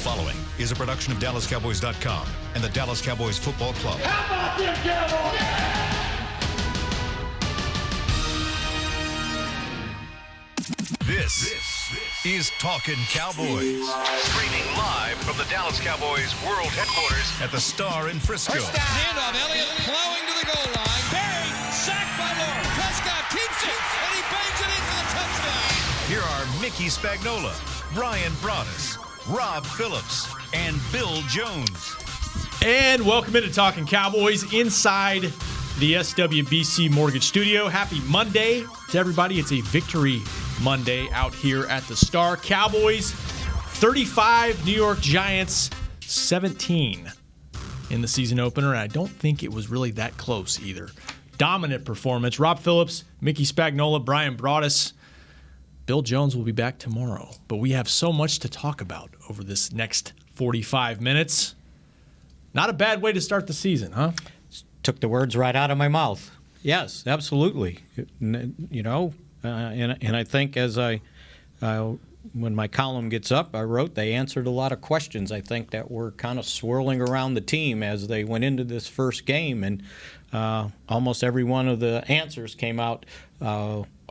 following is a production of DallasCowboys.com and the Dallas Cowboys Football Club. How about them Cowboys? This is Talkin' Cowboys. Streaming live from the Dallas Cowboys World Headquarters at the Star in Frisco. First down. Handoff. Elliott plowing to the goal line. Barry, sacked by Moore. Prescott keeps it, and he bangs it in for the touchdown. Here are Mickey Spagnola, Brian Broaddus, Rob Phillips, and Bill Jones. And welcome into Talkin' Cowboys inside the SWBC Mortgage Studio. Happy Monday to everybody. It's a victory Monday out here at the Star. Cowboys 35, New York Giants 17 in the season opener. And I don't think it was really that close either. Dominant performance. Rob Phillips, Mickey Spagnola, Brian Broaddus. Bill Jones will be back tomorrow. But we have so much to talk about over this next 45 minutes. Not a bad way to start the season, huh? Took the words right out of my mouth. Yes, absolutely. You know, and I think as when my column gets up, I wrote they answered a lot of questions, I think, that were kind of swirling around the team as they went into this first game. And almost every one of the answers came out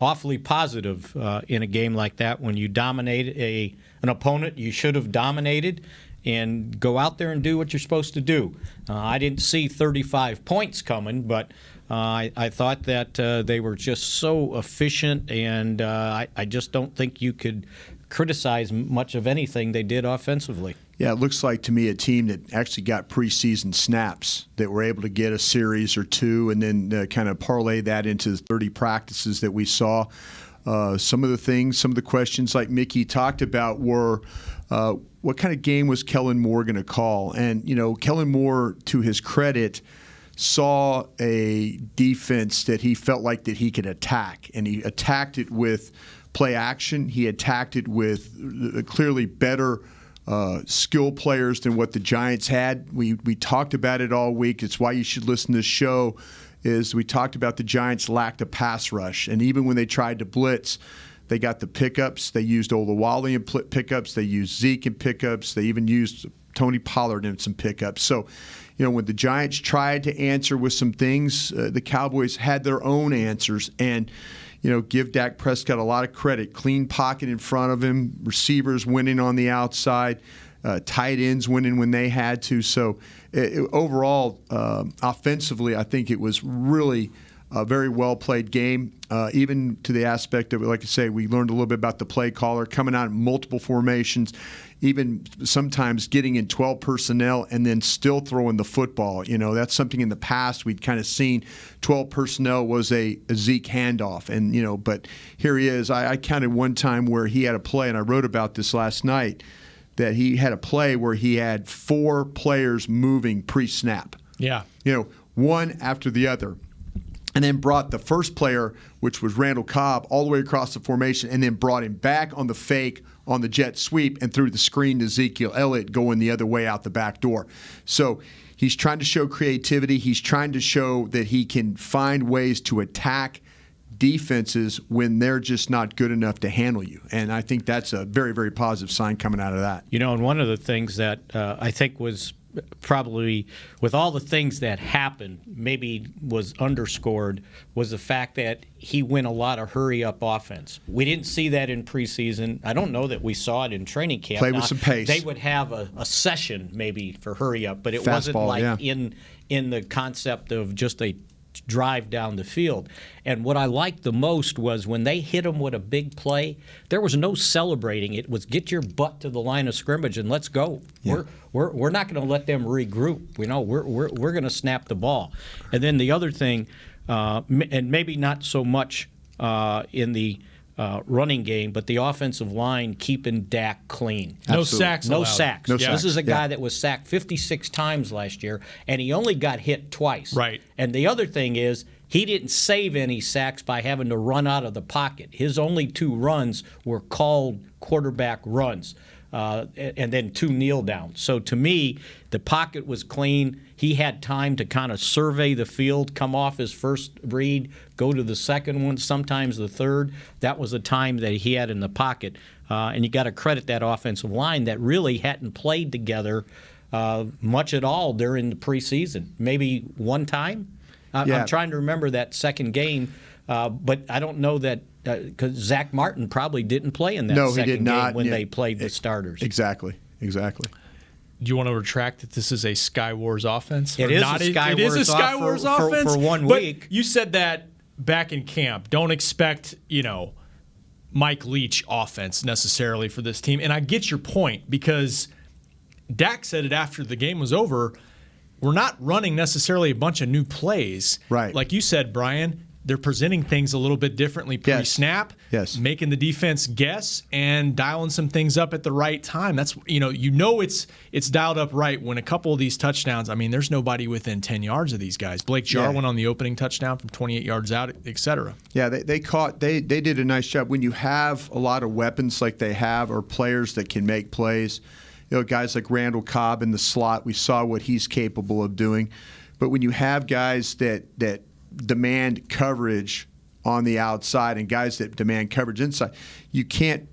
awfully positive in a game like that. When you dominate an opponent you should have dominated, and go out there and do what you're supposed to do. I didn't see 35 points coming, but I thought that they were just so efficient, and I just don't think you could criticize much of anything they did offensively. Yeah, it looks like to me a team that actually got preseason snaps, that were able to get a series or two and then kind of parlay that into the 30 practices that we saw. Some of the questions like Mickey talked about were what kind of game was Kellen Moore going to call? And, you know, Kellen Moore, to his credit, saw a defense that he felt like that he could attack, and he attacked it with play action. He attacked it with clearly better skill players than what the Giants had. We talked about it all week. It's why you should listen to this show. Is we talked about the Giants lacked a pass rush, and even when they tried to blitz, they got the pickups. They used Olawale in pickups. They used Zeke in pickups. They even used Tony Pollard in some pickups. So, you know, when the Giants tried to answer with some things, the Cowboys had their own answers. And, you know, give Dak Prescott a lot of credit. Clean pocket in front of him, receivers winning on the outside, tight ends winning when they had to. So, overall, offensively, I think it was really a very well-played game, even to the aspect of, like I say, we learned a little bit about the play caller, coming out in multiple formations, even sometimes getting in 12 personnel and then still throwing the football. You know, that's something in the past we'd kind of seen. 12 personnel was a Zeke handoff. And, you know, but here he is. I counted one time where he had a play, and I wrote about this last night, that he had a play where he had 4 players moving pre-snap. Yeah. You know, one after the other. And then brought the first player, which was Randall Cobb, all the way across the formation, and then brought him back on the fake on the jet sweep and threw the screen to Ezekiel Elliott going the other way out the back door. So he's trying to show creativity. He's trying to show that he can find ways to attack defenses when they're just not good enough to handle you. And I think that's a very, very positive sign coming out of that. You know, and one of the things that I think was probably, with all the things that happened, maybe was underscored, was the fact that he went a lot of hurry-up offense. We didn't see that in preseason. I don't know that we saw it in training camp. Play with some pace. They would have a session maybe for hurry-up, but it Fastball, wasn't like yeah. in the concept of just a drive down the field. And what I liked the most was when they hit him with a big play, there was no celebrating. It was get your butt to the line of scrimmage and let's go. Yeah. We're not going to let them regroup. You know, we're going to snap the ball. And then the other thing, and maybe not so much in the running game, but the offensive line keeping Dak clean. No sacks. No sacks. No sacks. This is a guy that was sacked 56 times last year, and he only got hit twice. Right. And the other thing is, he didn't save any sacks by having to run out of the pocket. His only 2 runs were called quarterback runs. and then 2 kneel downs. So to me, the pocket was clean. He had time to kind of survey the field, come off his first read, go to the second one, sometimes the third. That was the time that he had in the pocket. And you got to credit that offensive line that really hadn't played together much at all during the preseason. Maybe one time. I'm trying to remember that second game, but I don't know that because Zach Martin probably didn't play in that second game when they played the starters. Exactly. Do you want to retract that this is a Sky Wars offense? It is a Sky Wars offense for 1 week. You said that back in camp. Don't expect, Mike Leach offense necessarily for this team. And I get your point because Dak said it after the game was over. We're not running necessarily a bunch of new plays. Right. Like you said, Brian, they're presenting things a little bit differently pre-snap, making the defense guess and dialing some things up at the right time. That's it's dialed up right when a couple of these touchdowns. I mean, there's nobody within 10 yards of these guys. Blake Jarwin on the opening touchdown from 28 yards out, et cetera. Yeah, they did a nice job. When you have a lot of weapons like they have, or players that can make plays, guys like Randall Cobb in the slot, we saw what he's capable of doing. But when you have guys that demand coverage on the outside and guys that demand coverage inside, you can't,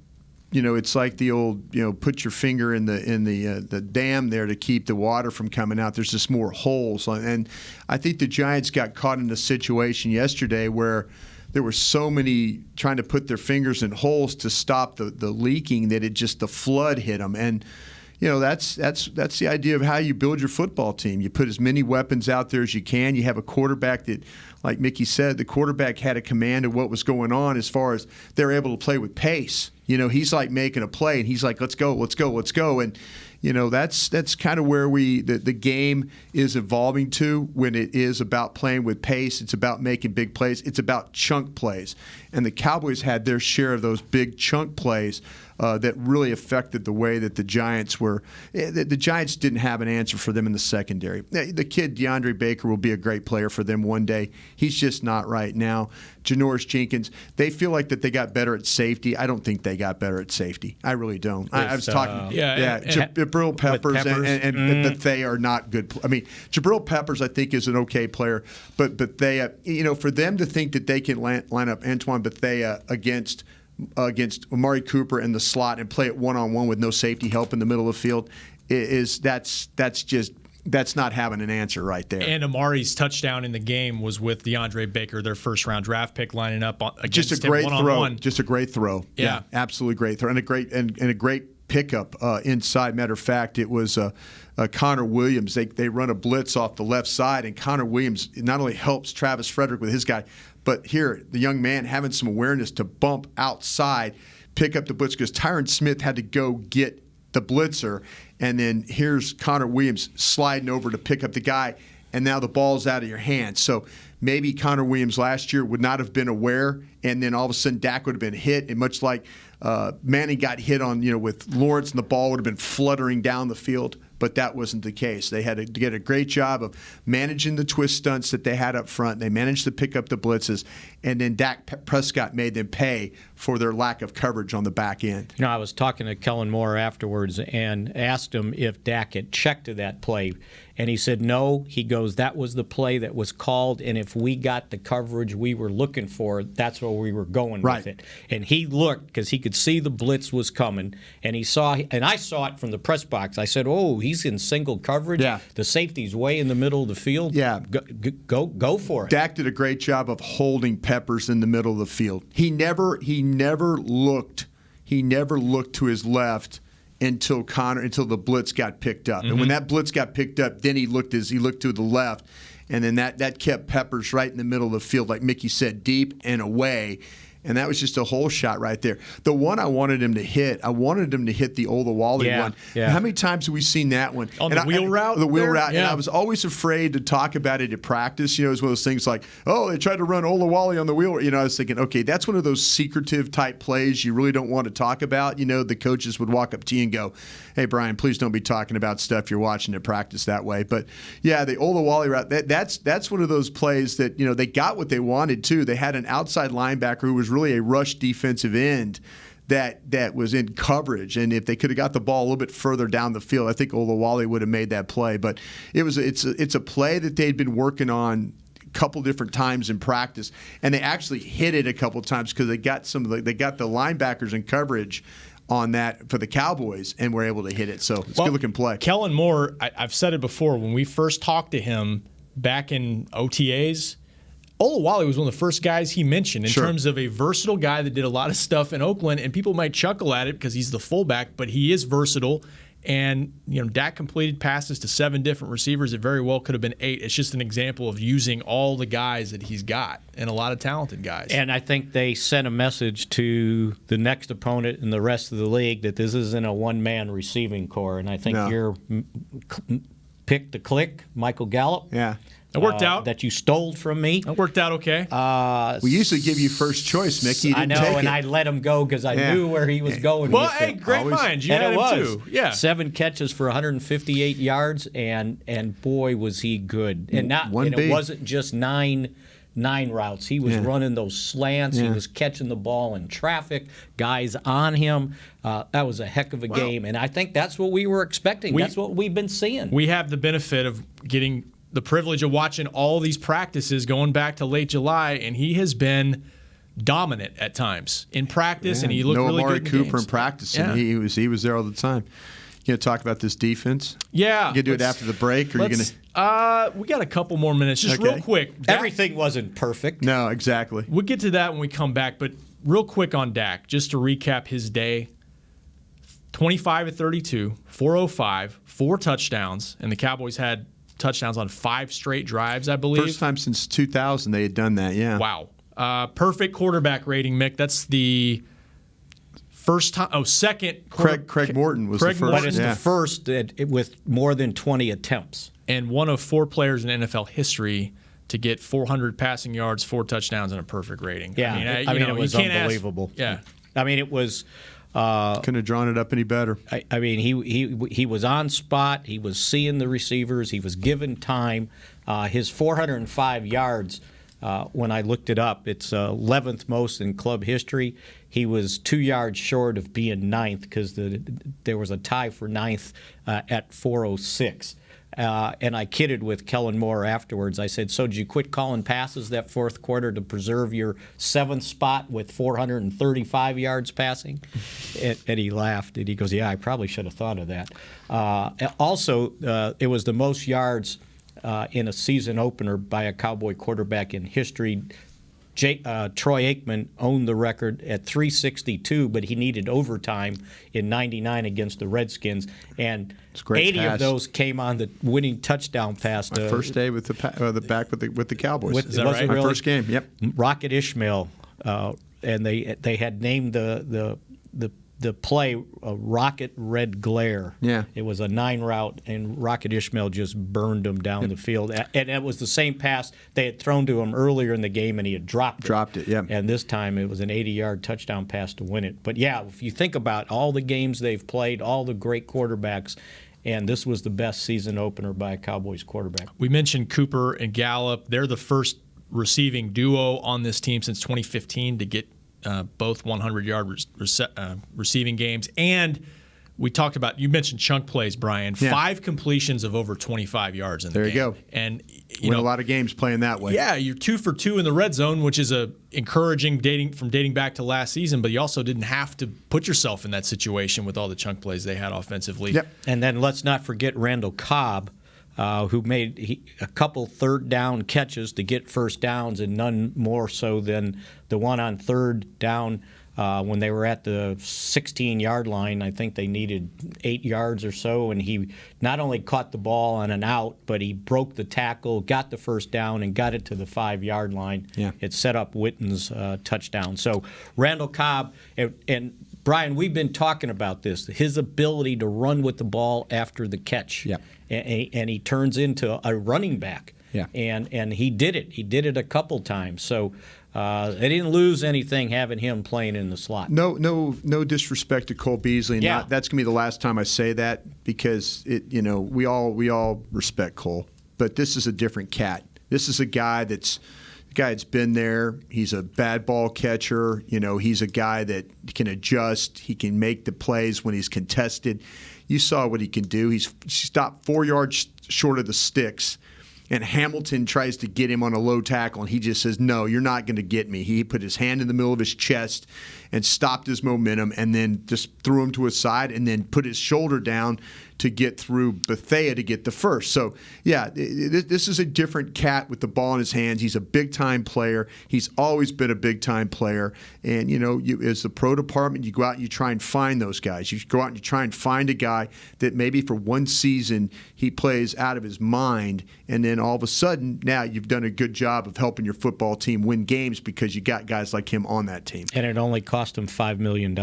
it's like the old, put your finger in the dam there to keep the water from coming out. There's just more holes. And I think the Giants got caught in a situation yesterday where there were so many trying to put their fingers in holes to stop the leaking that the flood hit them. And that's the idea of how you build your football team. You put as many weapons out there as you can. You have a quarterback that, like Mickey said, the quarterback had a command of what was going on as far as they're able to play with pace. He's like making a play, and he's like, let's go. And, that's kind of where the game is evolving to when it is about playing with pace. It's about making big plays. It's about chunk plays. And the Cowboys had their share of those big chunk plays that really affected the way that the Giants were. The Giants didn't have an answer for them in the secondary. The kid, DeAndre Baker, will be a great player for them one day. He's just not right now. Janoris Jenkins, they feel like that they got better at safety. I don't think they got better at safety. I really don't. I was talking, Jabril Peppers and Bethea are not good. I mean, Jabril Peppers, I think, is an okay player, but Bethea, for them to think that they can line up Antoine Bethea against Amari Cooper in the slot and play it one-on-one with no safety help in the middle of the field that's not having an answer right there. And Amari's touchdown in the game was with DeAndre Baker, their first-round draft pick, lining up against just a great him throw. one-on-one. Just a great throw. Yeah, absolutely great throw, and a great pickup inside. Matter of fact, it was Connor Williams. They run a blitz off the left side, and Connor Williams not only helps Travis Frederick with his guy, but here the young man having some awareness to bump outside, pick up the blitz because Tyron Smith had to go get the blitzer, and then here's Connor Williams sliding over to pick up the guy, and now the ball's out of your hands. So maybe Connor Williams last year would not have been aware, and then all of a sudden Dak would have been hit, and much like Manning got hit on, with Lawrence, and the ball would have been fluttering down the field. But that wasn't the case. They had to get a great job of managing the twist stunts that they had up front. They managed to pick up the blitzes, and then Dak Prescott made them pay for their lack of coverage on the back end. I was talking to Kellen Moore afterwards and asked him if Dak had checked to that play, and he said no. He goes, that was the play that was called, and if we got the coverage we were looking for, that's where we were going with it. And he looked because he could see the blitz was coming, and I saw it from the press box. I said, oh, he's in single coverage. Yeah. The safety's way in the middle of the field. Yeah. Go for it. Dak did a great job of holding Peppers in the middle of the field. He never looked to his left until the blitz got picked up. Mm-hmm. And when that blitz got picked up, then he looked to the left, and then that kept Peppers right in the middle of the field, like Mickey said, deep and away. And that was just a hole shot right there. The one I wanted him to hit the Olawale one. Yeah. How many times have we seen that one? On the wheel route? The wheel route. Yeah. And I was always afraid to talk about it at practice. It was one of those things like, oh, they tried to run Olawale on the wheel. I was thinking, okay, that's one of those secretive type plays you really don't want to talk about. The coaches would walk up to you and go, hey, Brian, please don't be talking about stuff you're watching at practice that way. But, yeah, the Olawale route, that's one of those plays that, they got what they wanted, too. They had an outside linebacker who was really a rush defensive end that was in coverage, and if they could have got the ball a little bit further down the field, I think Olawale would have made that play. But it's a play that they'd been working on a couple different times in practice, and they actually hit it a couple times because they got the linebackers in coverage on that for the Cowboys, and were able to hit it. So it's a good-looking play. Kellen Moore, I've said it before, when we first talked to him back in OTAs, Olawale was one of the first guys he mentioned in terms of a versatile guy that did a lot of stuff in Oakland, and people might chuckle at it because he's the fullback, but he is versatile. And, Dak completed passes to 7 different receivers. It very well could have been 8. It's just an example of using all the guys that he's got and a lot of talented guys. And I think they sent a message to the next opponent and the rest of the league that this isn't a one-man receiving corps. And I think your pick to click, Michael Gallup. Yeah. It worked out. That you stole from me. It worked out okay. We usually give you first choice, Mickey. I know, and I let him go because I knew where he was going. Well, hey, great minds. You had him too. Yeah. 7 catches for 158 yards, and boy, was he good. And it wasn't just nine routes. He was running those slants. He was catching the ball in traffic, guys on him. That was a heck of a game, and I think that's what we were expecting. That's what we've been seeing. We have the benefit of getting the privilege of watching all these practices going back to late July, and he has been dominant at times in practice, and he looked really good in Amari Cooper games. in practice, and he was there all the time. You going to talk about this defense? Yeah. You going to do it after the break, or are you going to? We got a couple more minutes. Just real quick. Everything wasn't perfect. No, exactly. We'll get to that when we come back, but real quick on Dak, just to recap his day. 25 of 32, 405, 4 touchdowns, and the Cowboys had touchdowns on 5 straight drives, I believe. First time since 2000 they had done that, yeah. Wow. Perfect quarterback rating, Mick. That's the first time. Second. Craig Morton was the first. But it's the first with more than 20 attempts. And one of 4 players in NFL history to get 400 passing yards, 4 touchdowns, and a perfect rating. Yeah, it was unbelievable. I mean, it was. Couldn't have drawn it up any better. I mean, he was on spot. He was seeing the receivers. He was given time. His 405 yards, when I looked it up, it's 11th most in club history. He was 2 yards short of being 9th because there was a tie for 9th at 406. And I kidded with Kellen Moore afterwards. I said, so did you quit calling passes that fourth quarter to preserve your 7th spot with 435 yards passing? And he laughed, and he goes, yeah, I probably should have thought of that. Also, it was the most yards in a season opener by a Cowboy quarterback in history. Troy Aikman owned the record at 362, but he needed overtime in '99 against the Redskins, and 80 of those came on the winning touchdown pass. My first day with the Cowboys. Is that right? My first game. Yep. Rocket Ishmael, and they had named the play Rocket Red Glare. Yeah. It was a 9 route, and Rocket Ishmael just burned him down the field. And it was the same pass they had thrown to him earlier in the game, and he had dropped it. Yeah. And this time it was an 80-yard touchdown pass to win it. But, yeah, if you think about all the games they've played, all the great quarterbacks, and this was the best season opener by a Cowboys quarterback. We mentioned Cooper and Gallup. They're the first receiving duo on this team since 2015 to get both 100-yard receiving games. And we talked about, you mentioned chunk plays, Brian. 5 completions of over 25 yards in the game. There you go. And win a lot of games playing that way. Yeah, you're 2 for 2 in the red zone, which is encouraging dating back to last season, but you also didn't have to put yourself in that situation with all the chunk plays they had offensively. Yep. And then let's not forget Randall Cobb, who made a couple third down catches to get first downs, and none more so than the one on third down when they were at the 16-yard line. I think they needed 8 yards or so, and he not only caught the ball on an out, but he broke the tackle, got the first down, and got it to the 5-yard line. Yeah. It set up Witten's touchdown. So Randall Cobb, and Brian, we've been talking about this, his ability to run with the ball after the catch. Yeah. And he turns into a running back. Yeah. And he did it. He did it a couple times. So they didn't lose anything having him playing in the slot. No disrespect to Cole Beasley. Yeah. That's gonna be the last time I say that, because we all respect Cole, but this is a different cat. This is a guy that's guy that's been there. He's a bad ball catcher. He's a guy that can adjust. He can make the plays when he's contested. You saw what he can do. He stopped 4 yards short of the sticks, and Hamilton tries to get him on a low tackle, and he just says, no, you're not going to get me. He put his hand in the middle of his chest and stopped his momentum, and then just threw him to his side and then put his shoulder down to get through Bethea to get the first. So, yeah, this is a different cat with the ball in his hands. He's a big-time player. He's always been a big-time player. And, as the pro department, you go out and you try and find those guys. You go out and you try and find a guy that maybe for one season he plays out of his mind, and then all of a sudden now you've done a good job of helping your football team win games because you got guys like him on that team. And it only cost him $5 million.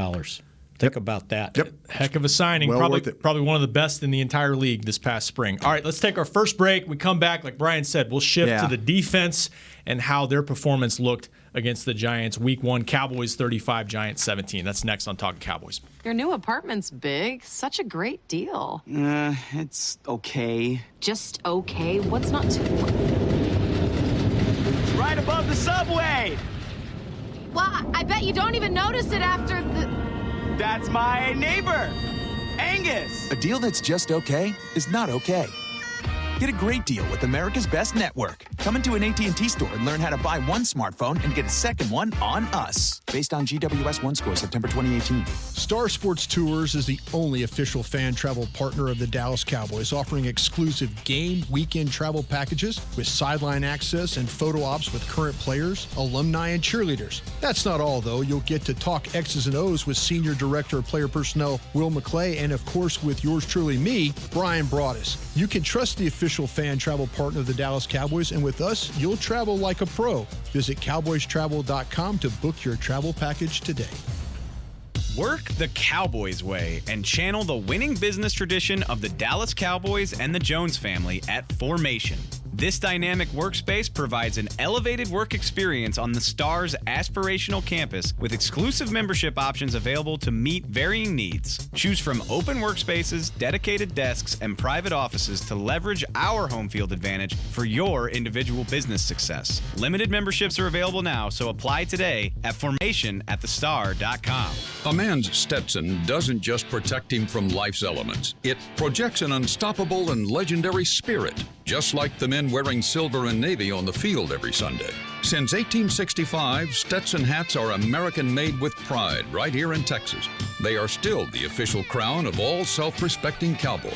Think about that. Yep. Heck of a signing. Well probably one of the best in the entire league this past spring. All right, let's take our first break. We come back, like Brian said, we'll shift to the defense and how their performance looked against the Giants. Week 1, Cowboys 35, Giants 17. That's next on Talkin' Cowboys. Your new apartment's big. Such a great deal. It's okay. Just okay? What's not too... It's right above the subway! Well, I bet you don't even notice it after the... That's my neighbor, Angus. A deal that's just okay is not okay. Get a great deal with America's Best Network. Come into an AT&T store and learn how to buy one smartphone and get a second one on us. Based on GWS 1 score, September 2018. Star Sports Tours is the only official fan travel partner of the Dallas Cowboys, offering exclusive game weekend travel packages with sideline access and photo ops with current players, alumni, and cheerleaders. That's not all, though. You'll get to talk X's and O's with Senior Director of Player Personnel Will McClay, and of course with yours truly, me, Brian Broaddus. You can trust the official fan travel partner of the Dallas Cowboys, and with us, you'll travel like a pro. Visit cowboystravel.com to book your travel package today. Work the Cowboys way and channel the winning business tradition of the Dallas Cowboys and the Jones family at Formation. This dynamic workspace provides an elevated work experience on the Star's aspirational campus with exclusive membership options available to meet varying needs. Choose from open workspaces, dedicated desks, and private offices to leverage our home field advantage for your individual business success. Limited memberships are available now, so apply today at formation@thestar.com. A man's Stetson doesn't just protect him from life's elements. It projects an unstoppable and legendary spirit, just like the men wearing silver and navy on the field every Sunday. Since 1865, Stetson hats are American-made with pride right here in Texas. They are still the official crown of all self-respecting Cowboys.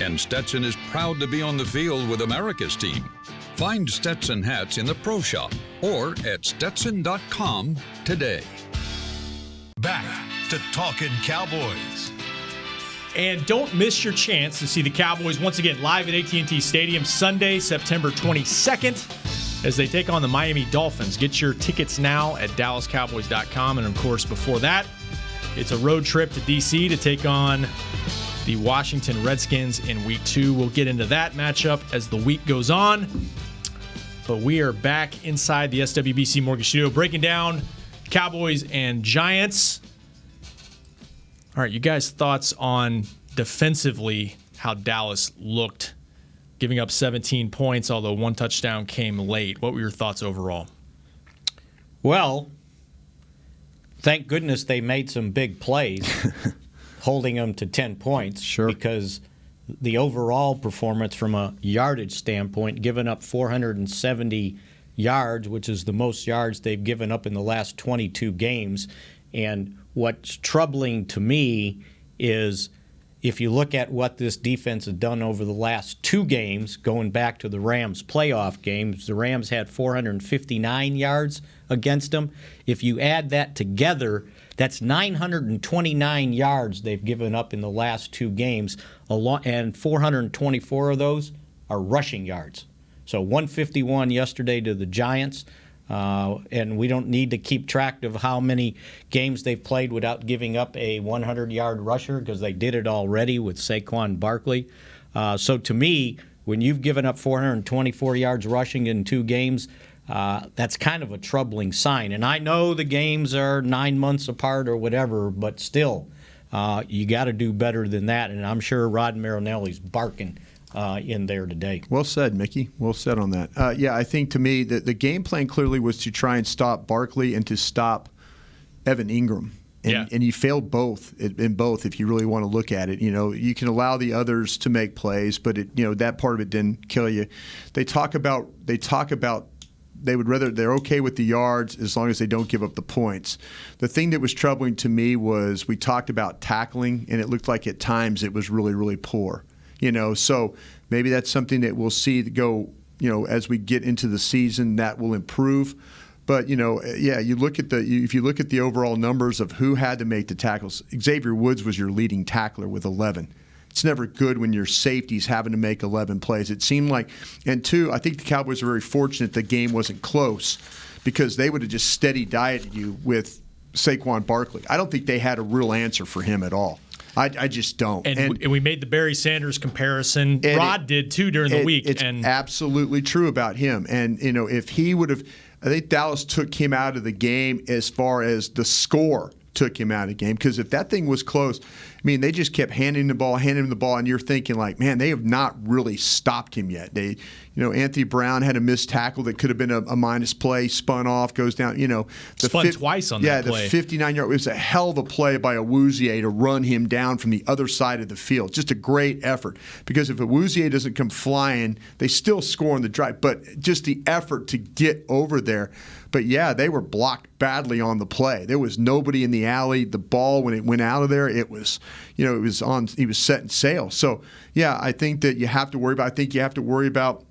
And Stetson is proud to be on the field with America's team. Find Stetson hats in the Pro Shop or at Stetson.com today. Back to Talkin' Cowboys. And don't miss your chance to see the Cowboys once again live at AT&T Stadium Sunday, September 22nd, as they take on the Miami Dolphins. Get your tickets now at DallasCowboys.com. And, of course, before that, it's a road trip to D.C. to take on the Washington Redskins in Week 2. We'll get into that matchup as the week goes on. But we are back inside the SWBC Mortgage Studio breaking down Cowboys and Giants. All right, you guys' thoughts on defensively how Dallas looked, giving up 17 points, although one touchdown came late. What were your thoughts overall? Well, thank goodness they made some big plays, holding them to 10 points. Sure. Because the overall performance from a yardage standpoint, giving up 470 yards, which is the most yards they've given up in the last 22 games. And what's troubling to me is if you look at what this defense has done over the last 2 games, going back to the Rams playoff games, the Rams had 459 yards against them. If you add that together, that's 929 yards they've given up in the last 2 games, and 424 of those are rushing yards. So 151 yesterday to the Giants. And we don't need to keep track of how many games they've played without giving up a 100-yard rusher because they did it already with Saquon Barkley. So to me, when you've given up 424 yards rushing in 2 games, that's kind of a troubling sign. And I know the games are 9 months apart or whatever, but still, you got to do better than that. And I'm sure Rod Marinelli's barking in there today. Well said, Mickey. Well said on that. I think to me the game plan clearly was to try and stop Barkley and to stop Evan Ingram. And you failed both in both if you really want to look at it. You can allow the others to make plays, but that part of it didn't kill you. They talk about they're okay with the yards as long as they don't give up the points. The thing that was troubling to me was we talked about tackling, and it looked like at times it was really, really poor. So maybe that's something that we'll see go, as we get into the season, that will improve. But, you look at if you look at the overall numbers of who had to make the tackles, Xavier Woods was your leading tackler with 11. It's never good when your safety's having to make 11 plays. It seemed like, and two, I think the Cowboys were very fortunate the game wasn't close because they would have just steady dieted you with Saquon Barkley. I don't think they had a real answer for him at all. I just don't. And we made the Barry Sanders comparison. Rod did too during the week. It's absolutely true about him. And, if he would have, I think Dallas took him out of the game as far as the score took him out of the game. Because if that thing was close, they just kept handing him the ball, and you're thinking like, man, they have not really stopped him yet. Anthony Brown had a missed tackle that could have been a minus play, spun off, goes down. Spun twice on that play. Yeah, the 59-yard. It was a hell of a play by Awuzie to run him down from the other side of the field. Just a great effort. Because if Awuzie doesn't come flying, they still score on the drive. But just the effort to get over there. But yeah, they were blocked badly on the play. There was nobody in the alley. The ball, when it went out of there, it was, he was setting sail. So yeah, I think that you have to worry about. I think you have to worry about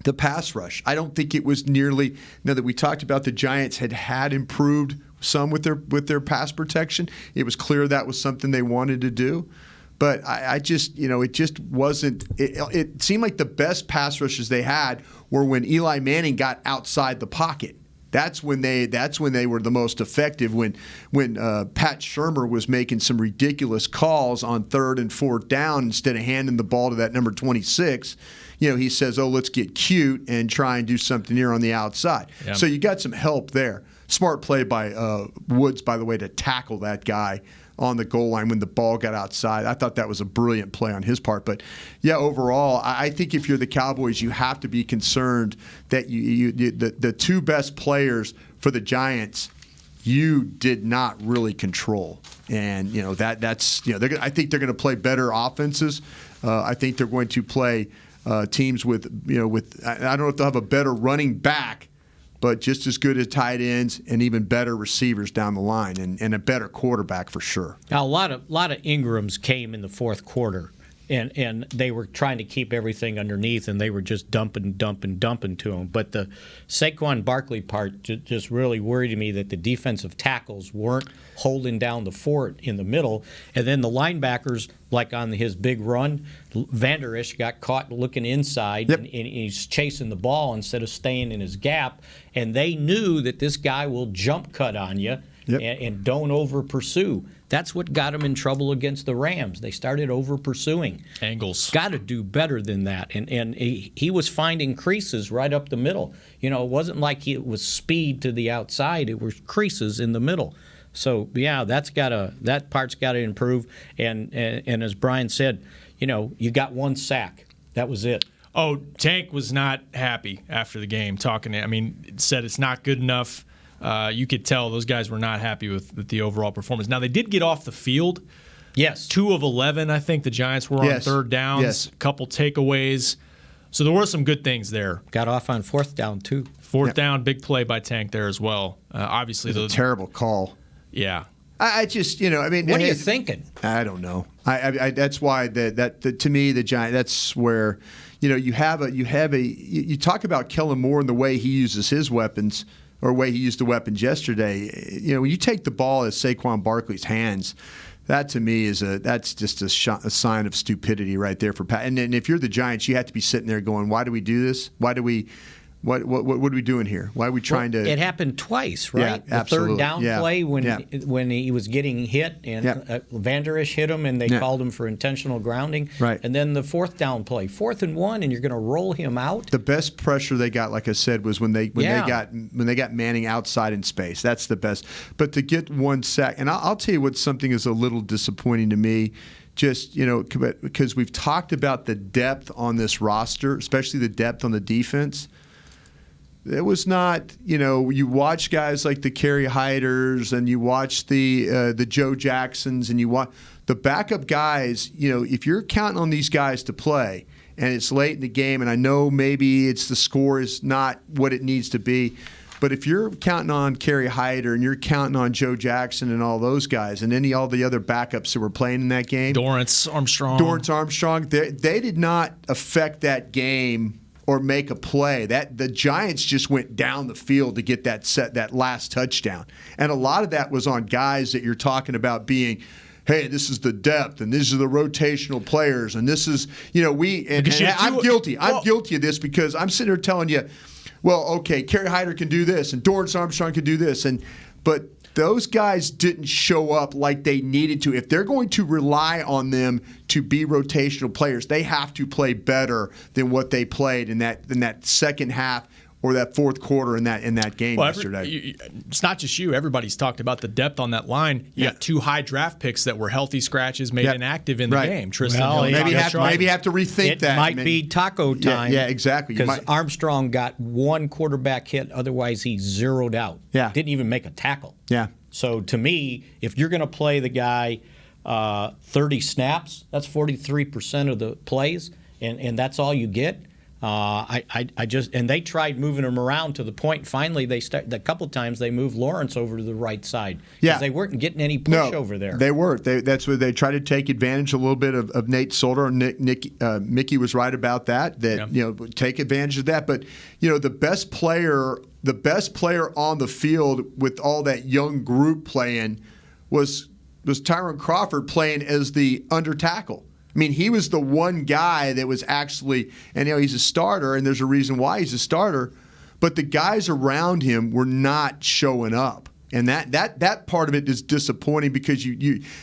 the pass rush. I don't think it was nearly. Now that we talked about the Giants had improved some with their pass protection. It was clear that was something they wanted to do. But I just, it just wasn't. It seemed like the best pass rushes they had were when Eli Manning got outside the pocket. That's when they were the most effective. When Pat Shurmur was making some ridiculous calls on 3rd and 4th down instead of handing the ball to that number 26. He says, "Oh, let's get cute and try and do something here on the outside." Yeah. So you got some help there. Smart play by Woods, by the way, to tackle that guy on the goal line when the ball got outside. I thought that was a brilliant play on his part. But, yeah, overall, I think if you're the Cowboys, you have to be concerned that the two best players for the Giants you did not really control. And, that's I think they're going to play better offenses. I think they're going to play teams with I don't know if they'll have a better running back, but just as good as tight ends and even better receivers down the line and a better quarterback for sure. Now, a lot of Ingrams came in the fourth quarter, and they were trying to keep everything underneath, and they were just dumping to him. But the Saquon Barkley part just really worried me that the defensive tackles weren't holding down the fort in the middle, and then the linebackers, like on his big run, Vander Esch got caught looking inside, and he's chasing the ball instead of staying in his gap, and they knew that this guy will jump cut on you and don't over pursue. That's what got him in trouble against the Rams. They started over pursuing. Angles. Got to do better than that. And he was finding creases right up the middle. It wasn't like it was speed to the outside. It was creases in the middle. So yeah, that part's got to improve. And as Brian said, you got one sack. That was it. Oh, Tank was not happy after the game. Said it's not good enough. You could tell those guys were not happy with the overall performance. Now, they did get off the field. Yes. 2 of 11, I think the Giants were on 3rd downs. Yes. A couple takeaways. So there were some good things there. Got off on 4th down, too. 4th down, big play by Tank there as well. Obviously, a terrible call. Yeah. I just, what are you thinking? I don't know. I that's why to me the Giants. That's where, you talk about Kellen Moore and the way he uses his weapons, or the way he used the weapons yesterday. When you take the ball out of Saquon Barkley's hands, that to me that's just a sign of stupidity right there for Pat. And if you're the Giants, you have to be sitting there going, "Why do we do this? Why do we?" What are we doing here? Why are we trying to? It happened twice, right? Yeah, the 3rd down play when he was getting hit and Vander Esch hit him and they called him for intentional grounding. Right. And then the 4th down play, 4th and 1, and you're going to roll him out. The best pressure they got, like I said, was when they got Manning outside in space. That's the best. But to get one sack, and I'll tell you what, something is a little disappointing to me. just, because we've talked about the depth on this roster, especially the depth on the defense. It was not, you watch guys like the Kerry Hyders and you watch the Joe Jacksons and you watch the backup guys. If you're counting on these guys to play and it's late in the game, and I know maybe the score is not what it needs to be, but if you're counting on Kerry Hyder and you're counting on Joe Jackson and all those guys and all the other backups that were playing in that game, Dorrance Armstrong, they did not affect that game or make a play. That the Giants just went down the field to get that last touchdown. And a lot of that was on guys that you're talking about being, hey, this is the depth and these are the rotational players and this is, I'm guilty. I'm guilty of this because I'm sitting here telling you, well, okay, Kerry Hyder can do this and Dorrance Armstrong can do this, but those guys didn't show up like they needed to. If they're going to rely on them to be rotational players, they have to play better than what they played in that second half or that fourth quarter in that game yesterday. It's not just you. Everybody's talked about the depth on that line. You got 2 high draft picks that were healthy scratches made inactive in the game. Tristan Hill, maybe have to rethink that. It might be taco time. Yeah, exactly. Because Armstrong got 1 quarterback hit. Otherwise, he zeroed out. Yeah. Didn't even make a tackle. Yeah. So to me, if you're going to play the guy 30 snaps, that's 43% of the plays, and that's all you get. And they tried moving him around to the point. Finally, a couple of times they moved Lawrence over to the right side because they weren't getting any push over there. They weren't. That's where they tried to take advantage a little bit of Nate Solder. Mickey was right about that. Take advantage of that. But the best player on the field with all that young group playing was Tyron Crawford playing as the under tackle. I mean, he was the one guy that was actually, and he's a starter, and there's a reason why he's a starter, but the guys around him were not showing up. And that part of it is disappointing because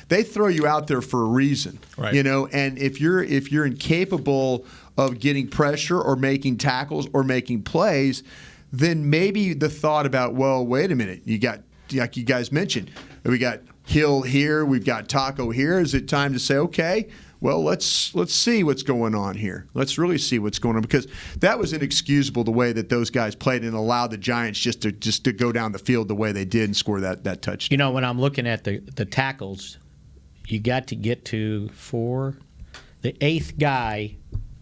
they throw you out there for a reason, right. And if you're incapable of getting pressure or making tackles or making plays, then maybe the thought about, well, wait a minute, you got, like you guys mentioned, we got Hill here, we've got Taco here. Is it time to say, okay, well, let's see what's going on here. Let's really see what's going on, because that was inexcusable the way that those guys played and allowed the Giants just to go down the field the way they did and score that touchdown. When I'm looking at the tackles, you got to get to the 8th guy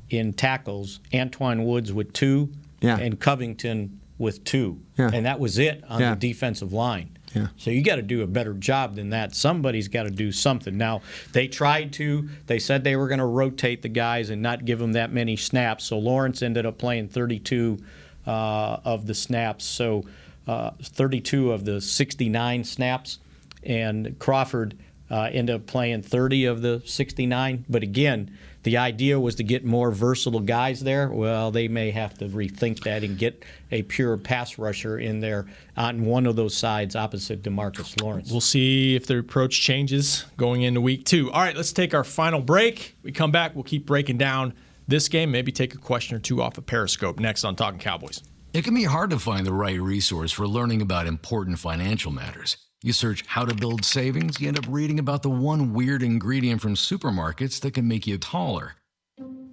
in tackles, Antoine Woods with 2, and Covington with 2. Yeah. And that was it on the defensive line. Yeah. So you got to do a better job than that. Somebody's got to do something. Now, they tried to. They said they were going to rotate the guys and not give them that many snaps. So Lawrence ended up playing 32 of the snaps. So 32 of the 69 snaps. And Crawford ended up playing 30 of the 69. But again, the idea was to get more versatile guys there. Well, they may have to rethink that and get a pure pass rusher in there on one of those sides opposite DeMarcus Lawrence. We'll see if the approach changes going into week 2. All right, let's take our final break. We come back, we'll keep breaking down this game, maybe take a question or two off of Periscope next on Talkin' Cowboys. It can be hard to find the right resource for learning about important financial matters. You search how to build savings, you end up reading about the one weird ingredient from supermarkets that can make you taller.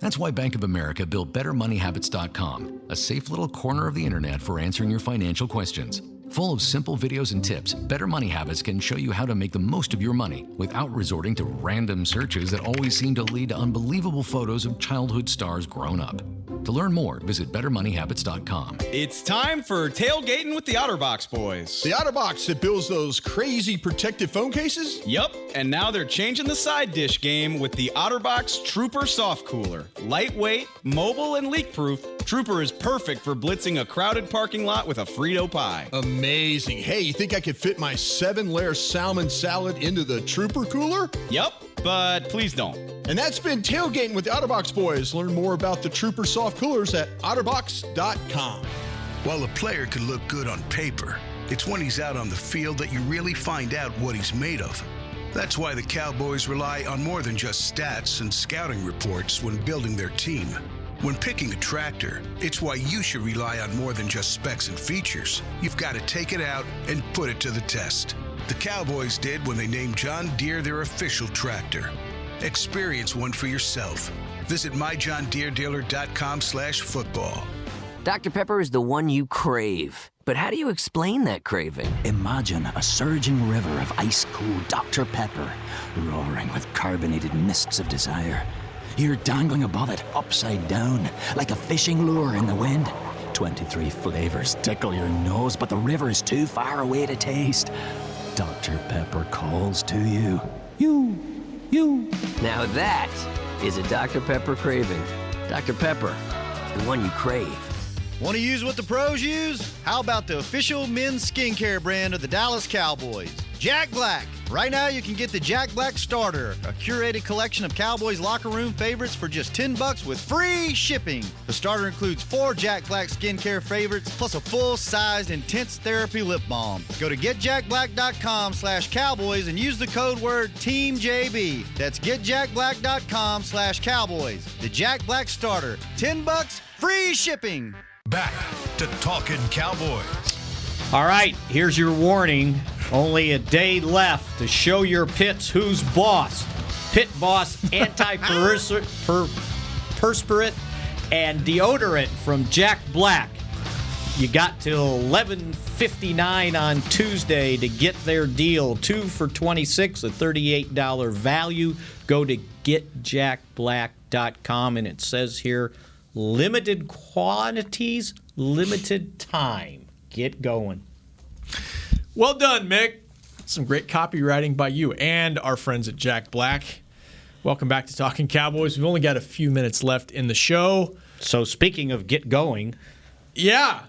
That's why Bank of America built BetterMoneyHabits.com, a safe little corner of the internet for answering your financial questions. Full of simple videos and tips, Better Money Habits can show you how to make the most of your money without resorting to random searches that always seem to lead to unbelievable photos of childhood stars grown up. To learn more, visit BetterMoneyHabits.com. It's time for tailgating with the OtterBox boys. The OtterBox that builds those crazy protective phone cases? Yup, and now they're changing the side dish game with the OtterBox Trooper Soft Cooler. Lightweight, mobile, and leak-proof, Trooper is perfect for blitzing a crowded parking lot with a Frito pie. Amazing. Hey, you think I could fit my 7-layer salmon salad into the Trooper cooler? Yup, but please don't. And that's been Tailgating with the OtterBox boys. Learn more about the Trooper Soft Coolers at OtterBox.com. While a player could look good on paper, it's when he's out on the field that you really find out what he's made of. That's why the Cowboys rely on more than just stats and scouting reports when building their team. When picking a tractor, it's why you should rely on more than just specs and features. You've got to take it out and put it to the test. The Cowboys did when they named John Deere their official tractor. Experience one for yourself. Visit myjohndeeredealer.com/football. Dr. Pepper is the one you crave. But how do you explain that craving? Imagine a surging river of ice-cold Dr. Pepper, roaring with carbonated mists of desire. You're dangling above it, upside down, like a fishing lure in the wind. 23 flavors tickle your nose, but the river is too far away to taste. Dr. Pepper calls to you. You. Now that is a Dr. Pepper craving. Dr. Pepper, the one you crave. Want to use what the pros use? How about the official men's skincare brand of the Dallas Cowboys, Jack Black? Right now, you can get the Jack Black Starter, a curated collection of Cowboys locker room favorites for just $10 with free shipping. The starter includes 4 Jack Black skincare favorites, plus a full-sized intense therapy lip balm. Go to getjackblack.com/Cowboys and use the code word TEAMJB. That's getjackblack.com/Cowboys. The Jack Black Starter, $10, free shipping. Back to Talkin' Cowboys. All right, here's your warning. Only a day left to show your pits who's boss. Pit boss antiperspirant and deodorant from Jack Black. You got till 11:59 on Tuesday to get their deal. 2 for $26, a $38 value. Go to getjackblack.com, and it says here, limited quantities, limited time. Get going. Well done, Mick. Some great copywriting by you and our friends at Jack Black. Welcome back to Talking Cowboys. We've only got a few minutes left in the show. So speaking of get going. Yeah.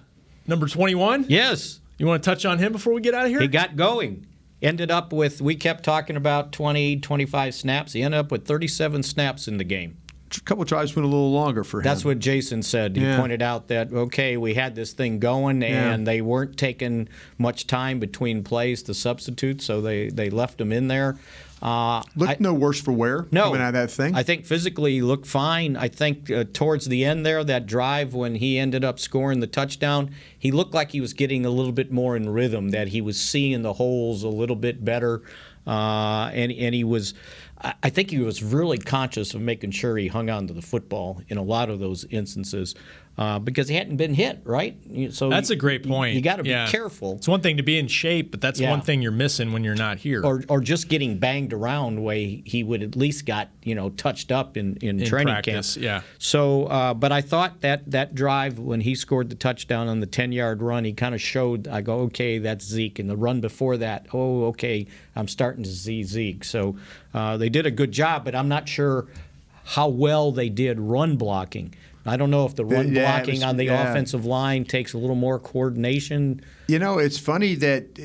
Number 21? Yes. You want to touch on him before we get out of here? He got going. Ended up with, we kept talking about 20, 25 snaps. He ended up with 37 snaps in the game. A couple tries went a little longer for him. That's what Jason said. He pointed out that, okay, we had this thing going, and they weren't taking much time between plays to substitute, so they left him in there. Looked no worse for wear coming out of that thing. I think physically he looked fine. I think towards the end there, that drive when he ended up scoring the touchdown, he looked like he was getting a little bit more in rhythm, that he was seeing the holes a little bit better, and he was – I think he was really conscious of making sure he hung on to the football in a lot of those instances because he hadn't been hit, right? So that's a great point. You got to be careful. It's one thing to be in shape, but that's one thing you're missing when you're not here. Or just getting banged around the way he would at least got touched up in training practice, camp. Yeah. So, but I thought that drive when he scored the touchdown on the 10-yard run, he kind of showed. I go, okay, that's Zeke. And the run before that, oh, okay, I'm starting to see Zeke. So they did a good job, but I'm not sure how well they did run blocking. I don't know if the run blocking on the offensive line takes a little more coordination. It's funny that,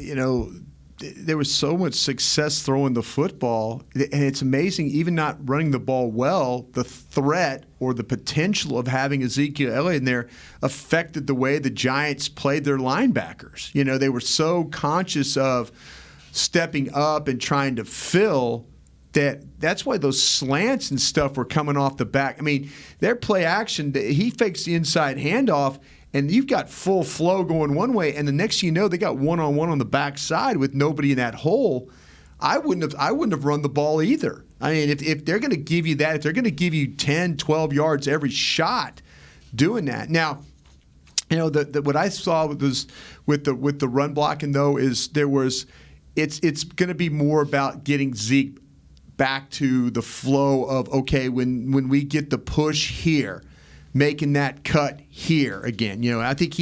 there was so much success throwing the football, and it's amazing, even not running the ball well, the threat or the potential of having Ezekiel Elliott in there affected the way the Giants played their linebackers. They were so conscious of stepping up and trying to fill that's why those slants and stuff were coming off the back. I mean, their play action, he fakes the inside handoff, and you've got full flow going one way, and the next thing you know, they got one-on-one on the backside with nobody in that hole. I wouldn't have run the ball either. I mean, if they're going to give you that, if they're going to give you 10, 12 yards every shot doing that. Now, what I saw with the run blocking, though, is it's going to be more about getting Zeke back to the flow of, okay, when we get the push here, making that cut here again. I think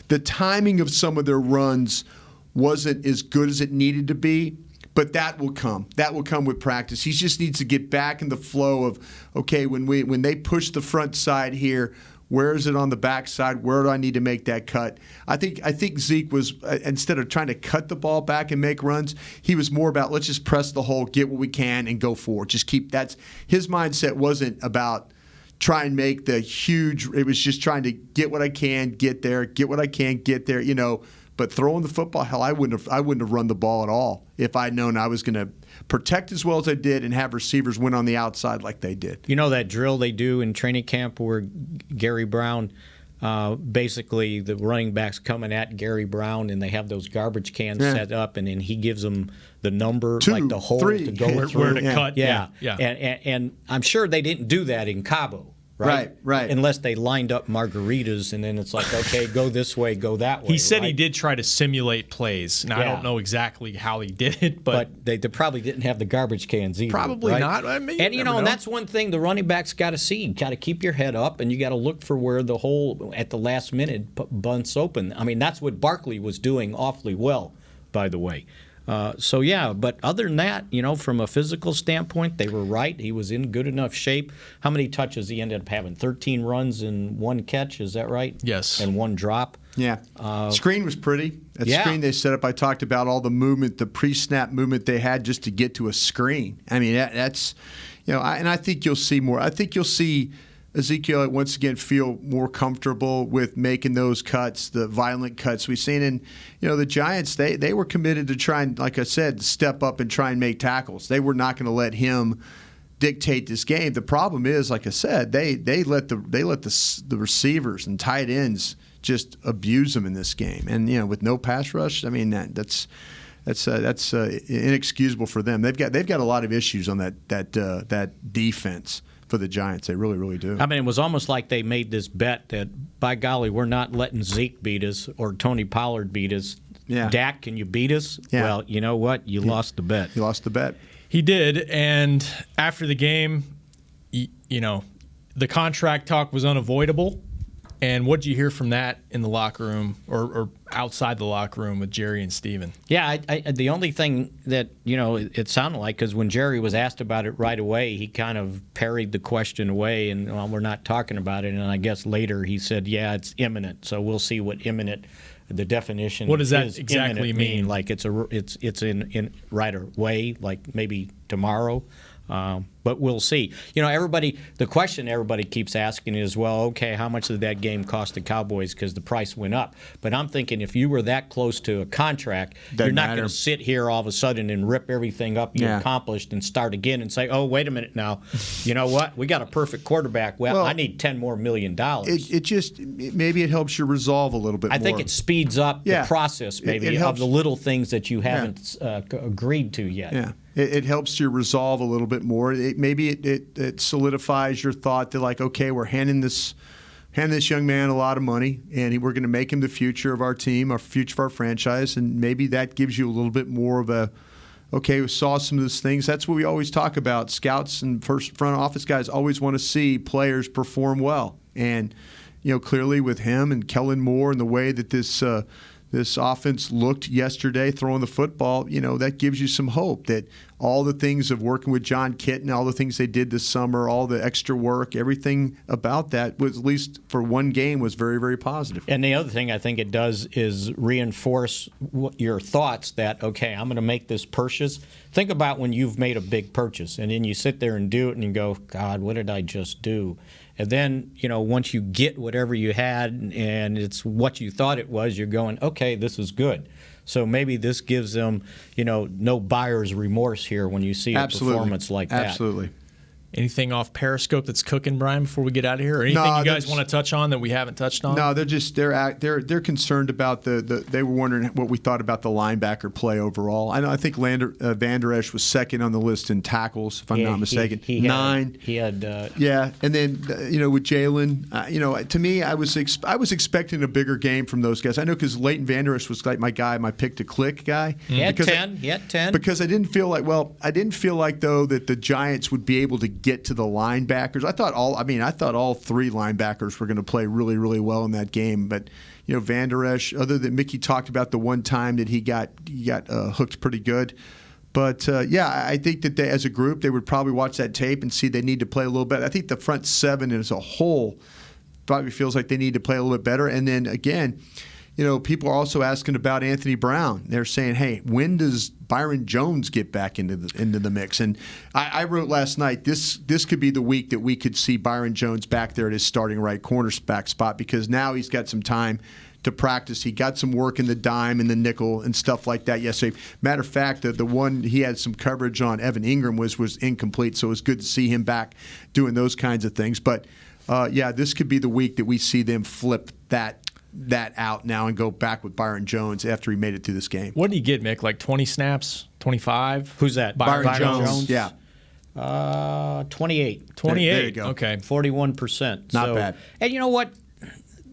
the timing of some of their runs wasn't as good as it needed to be, but that will come. That will come with practice. He just needs to get back in the flow of, okay, when they push the front side here, where is it on the backside? Where do I need to make that cut? I think Zeke was, instead of trying to cut the ball back and make runs, he was more about let's just press the hole, get what we can, and go forward. His mindset wasn't about try and make the huge. It was just trying to get what I can, get there, get what I can, get there. But throwing the football, hell, I wouldn't have run the ball at all if I'd known I was going to protect as well as I did and have receivers win on the outside like they did. That drill they do in training camp where Gary Brown basically the running backs coming at Gary Brown, and they have those garbage cans set up, and then he gives them the number, 2, like the hole 3. to go through. Where to cut. Yeah. Yeah. And I'm sure they didn't do that in Cabo. Right. Unless they lined up margaritas, and then it's like, okay, go this way, go that way. He said he did try to simulate plays. Now, I don't know exactly how he did it, but they probably didn't have the garbage cans either. Probably not. I mean, and that's one thing the running backs got to see. You got to keep your head up, and you got to look for where the hole at the last minute bunts open. I mean, that's what Barkley was doing awfully well, by the way. But other than that, from a physical standpoint, they were right. He was in good enough shape. How many touches he ended up having? 13 runs and 1 catch, is that right? Yes. And 1 drop. Yeah. Screen was pretty. That screen they set up, I talked about all the movement, the pre-snap movement they had just to get to a screen. I mean, that's, and I think you'll see more. I think you'll see Ezekiel once again feel more comfortable with making those cuts, the violent cuts we've seen. And, the Giants, they were committed to try and, like I said, step up and try and make tackles. They were not going to let him dictate this game. The problem is, like I said, they let the receivers and tight ends just abuse them in this game. And, with no pass rush, I mean, that's inexcusable for them. They've got a lot of issues on that defense for the Giants. They really, really do. I mean, it was almost like they made this bet that, by golly, we're not letting Zeke beat us or Tony Pollard beat us. Yeah. Dak, can you beat us? Yeah. Well, you know what? You lost the bet. You lost the bet. He did, and after the game, the contract talk was unavoidable. And what did you hear from that in the locker room or outside the locker room with Jerry and Steven? Yeah, the only thing that, it sounded like, because when Jerry was asked about it right away, he kind of parried the question away and, well, we're not talking about it. And I guess later he said, yeah, it's imminent. So we'll see what imminent, the definition. What does that exactly mean? Like it's in right away, like maybe tomorrow. But we'll see. The question everybody keeps asking is, well, okay, how much did that game cost the Cowboys because the price went up? But I'm thinking if you were that close to a contract, you're not going to sit here all of a sudden and rip everything up you accomplished and start again and say, oh, wait a minute now. You know what? We got a perfect quarterback. Well, I need $10 more million. Maybe it helps you resolve a little bit more. I think it speeds up the process maybe of the little things that you haven't agreed to yet. Yeah. It helps you resolve a little bit more. Maybe it solidifies your thought that, like, okay, we're handing this young man a lot of money, and we're going to make him the future of our team, our future of our franchise, and maybe that gives you a little bit more of a, okay, we saw some of those things. That's what we always talk about. Scouts and front office guys always want to see players perform well, and clearly with him and Kellen Moore and the way that this offense looked yesterday throwing the football, that gives you some hope that all the things of working with John Kitten, all the things they did this summer, all the extra work, everything about that was, at least for one game, was very, very positive. And the other thing I think it does is reinforce your thoughts that, okay, I'm going to make this purchase. Think about when you've made a big purchase and then you sit there and do it and you go, God, what did I just do? And then, once you get whatever you had and it's what you thought it was, you're going, okay, this is good. So maybe this gives them, no buyer's remorse here when you see a performance like that. Absolutely. Anything off Periscope that's cooking, Brian, before we get out of here? Or anything you guys want to touch on that we haven't touched on? No, they're concerned about they were wondering what we thought about the linebacker play overall. I think Van Der Esch was second on the list in tackles, if I'm not mistaken. He 9. He had. And then with Jalen, to me, I was expecting a bigger game from those guys. I know because Leighton Van Der Esch was like my pick to click guy. He had 10. Because I didn't feel like though that the Giants would be able to get to the linebackers. I thought all 3 linebackers were going to play really, really well in that game. But Van Der Esch, other than Mickey talked about the one time that he got hooked pretty good. But I think that they, as a group, they would probably watch that tape and see they need to play a little bit. I think the front 7 as a whole probably feels like they need to play a little bit better. And then again, people are also asking about Anthony Brown. They're saying, hey, when does Byron Jones get back into the mix? And I wrote last night, this could be the week that we could see Byron Jones back there at his starting right cornerback spot, because now he's got some time to practice. He got some work in the dime and the nickel and stuff like that yesterday. Matter of fact, the one he had some coverage on Evan Ingram was incomplete, so it was good to see him back doing those kinds of things. But this could be the week that we see them flip that out now and go back with Byron Jones after he made it through this game. What did he get, Mick? Like 20 snaps? 25? Who's that? Byron Jones. Yeah. 28. 28. There you go. Okay. 41%. Not bad. And you know what?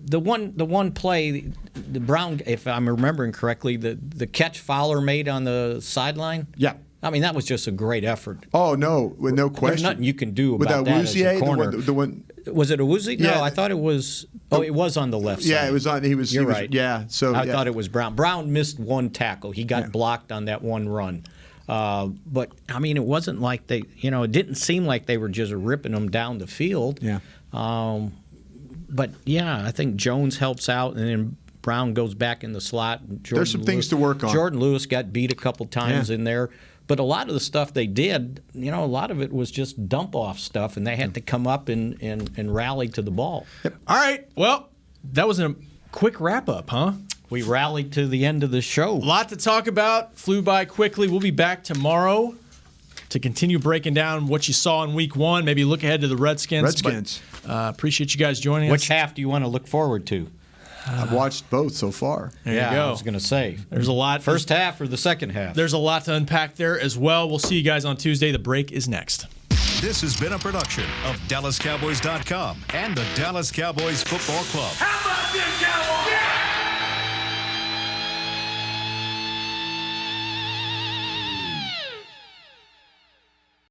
The one play, the Brown, if I'm remembering correctly, the catch Fowler made on the sideline. Yeah. I mean, that was just a great effort. Oh, no, with no question. There's nothing you can do with about that as a corner. the one. Was it a Woozy? Yeah. No, I thought it was. Oh, it was on the left side. Yeah, it was on. You're right. Yeah. So I thought it was Brown. Brown missed one tackle. He got blocked on that one run. But I mean, it wasn't like they. It didn't seem like they were just ripping them down the field. Yeah. But yeah, I think Jones helps out, and then Brown goes back in the slot. There's some things to work on. Jordan Lewis got beat a couple times in there. But a lot of the stuff they did, a lot of it was just dump-off stuff, and they had to come up and rally to the ball. Yep. All right. Well, that was a quick wrap-up, huh? We rallied to the end of the show. A lot to talk about. Flew by quickly. We'll be back tomorrow to continue breaking down what you saw in Week 1. Maybe look ahead to the Redskins. But, appreciate you guys joining us. Which half do you want to look forward to? I've watched both so far. There you go. I was going to say. There's a lot. First half or the second half? There's a lot to unpack there as well. We'll see you guys on Tuesday. The break is next. This has been a production of DallasCowboys.com and the Dallas Cowboys Football Club. How about this, Cowboys?